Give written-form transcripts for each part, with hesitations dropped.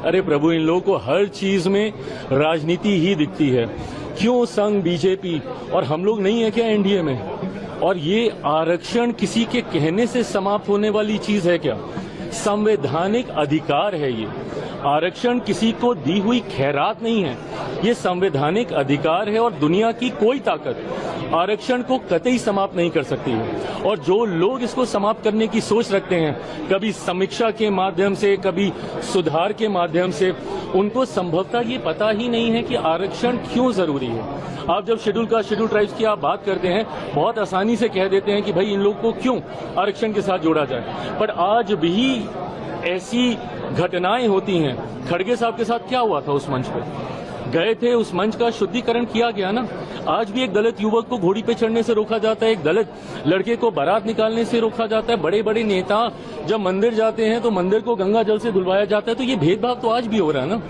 अरे प्रभु, इन लोगों को हर चीज में राजनीति ही दिखती है। क्यों संघ बीजेपी और हम लोग नहीं है क्या एनडीए में? और ये आरक्षण किसी के कहने से समाप्त होने वाली चीज है क्या? संवैधानिक अधिकार है ये। आरक्षण किसी को दी हुई खैरात नहीं है, ये संवैधानिक अधिकार है और दुनिया की कोई ताकत आरक्षण को कतई समाप्त नहीं कर सकती है। और जो लोग इसको समाप्त करने की सोच रखते हैं, कभी समीक्षा के माध्यम से, कभी सुधार के माध्यम से, उनको संभवतः ये पता ही नहीं है कि आरक्षण क्यों जरूरी है। आप जब शेड्यूल ट्राइब्स की आप बात करते हैं, बहुत आसानी से कह देते हैं कि भाई इन लोगों को क्यों आरक्षण के साथ जोड़ा जाए, पर आज भी ऐसी घटनाएं होती हैं। खड़गे साहब के साथ क्या हुआ था? उस मंच पे गए थे, उस मंच का शुद्धिकरण किया गया ना। आज भी एक दलित युवक को घोड़ी पे चढ़ने से रोका जाता है, एक दलित लड़के को बारात निकालने से रोका जाता है। बड़े बड़े नेता जब मंदिर जाते हैं तो मंदिर को गंगा जल से धुलवाया जाता है। तो ये भेदभाव तो आज भी हो रहा है ना।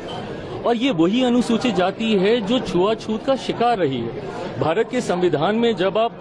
और ये वही अनुसूचित जाति है जो छुआछूत का शिकार रही है। भारत के संविधान में जब आप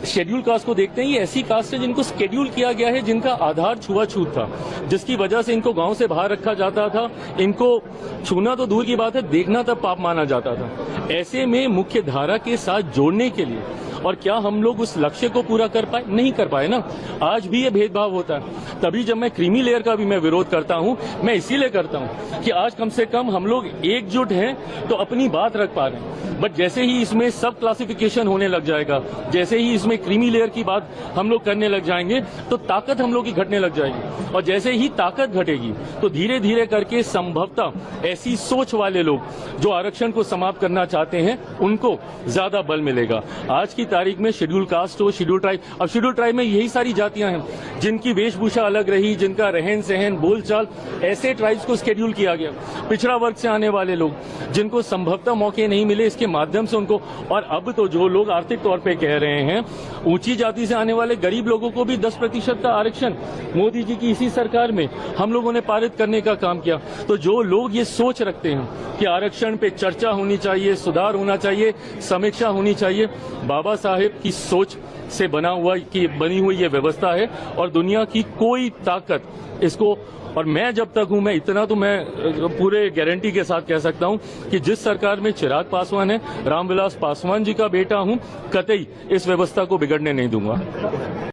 शेड्यूल कास्ट को देखते हैं, ये ऐसी कास्ट है जिनको शेड्यूल किया गया है, जिनका आधार छुआछूत था, जिसकी वजह से इनको गांव से बाहर रखा जाता था। इनको छूना तो दूर की बात है, देखना तब पाप माना जाता था। ऐसे में मुख्य धारा के साथ जोड़ने के लिए, और क्या हम लोग उस लक्ष्य को पूरा कर पाए? नहीं कर पाए ना। आज भी ये भेदभाव होता है। तभी जब मैं क्रीमी लेयर का भी मैं विरोध करता हूं, मैं इसीलिए करता हूं कि आज कम से कम हम लोग एकजुट हैं तो अपनी बात रख पा रहे हैं। बट जैसे ही इसमें सब क्लासिफिकेशन होने लग जाएगा, जैसे ही इसमें क्रीमी लेयर की बात हम लोग करने लग जाएंगे, तो ताकत हम लोग की घटने लग जाएगी। और जैसे ही ताकत घटेगी तो धीरे धीरे करके संभवतः ऐसी सोच वाले लोग जो आरक्षण को समाप्त करना चाहते हैं, उनको ज्यादा बल मिलेगा। आज की तारीख में शेड्यूल कास्ट हो, शेड्यूल ट्राइब, अब शेड्यूल ट्राइब में यही सारी जातियां हैं जिनकी वेशभूषा अलग रही, जिनका रहन सहन, बोलचाल, ऐसे ट्राइब्स को शेड्यूल किया गया। पिछड़ा वर्ग से आने वाले लोग जिनको संभवतः मौके नहीं मिले, इसके माध्यम से उनको, और अब तो जो लोग आर्थिक तौर पे कह रहे हैं, ऊंची जाति से आने वाले गरीब लोगों को भी 10% का आरक्षण मोदी जी की इसी सरकार में हम लोगों ने पारित करने का काम किया। तो जो लोग ये सोच रखते हैं कि आरक्षण पे चर्चा होनी चाहिए, सुधार होना चाहिए, समीक्षा होनी चाहिए, बाबा साहेब की सोच से बनी हुई ये व्यवस्था है और दुनिया की कोई ताकत इसको, और मैं जब तक हूं, मैं इतना तो मैं पूरे गारंटी के साथ कह सकता हूं कि जिस सरकार में चिराग पासवान है, रामविलास पासवान जी का बेटा हूं, कतई इस व्यवस्था को बिगड़ने नहीं दूंगा।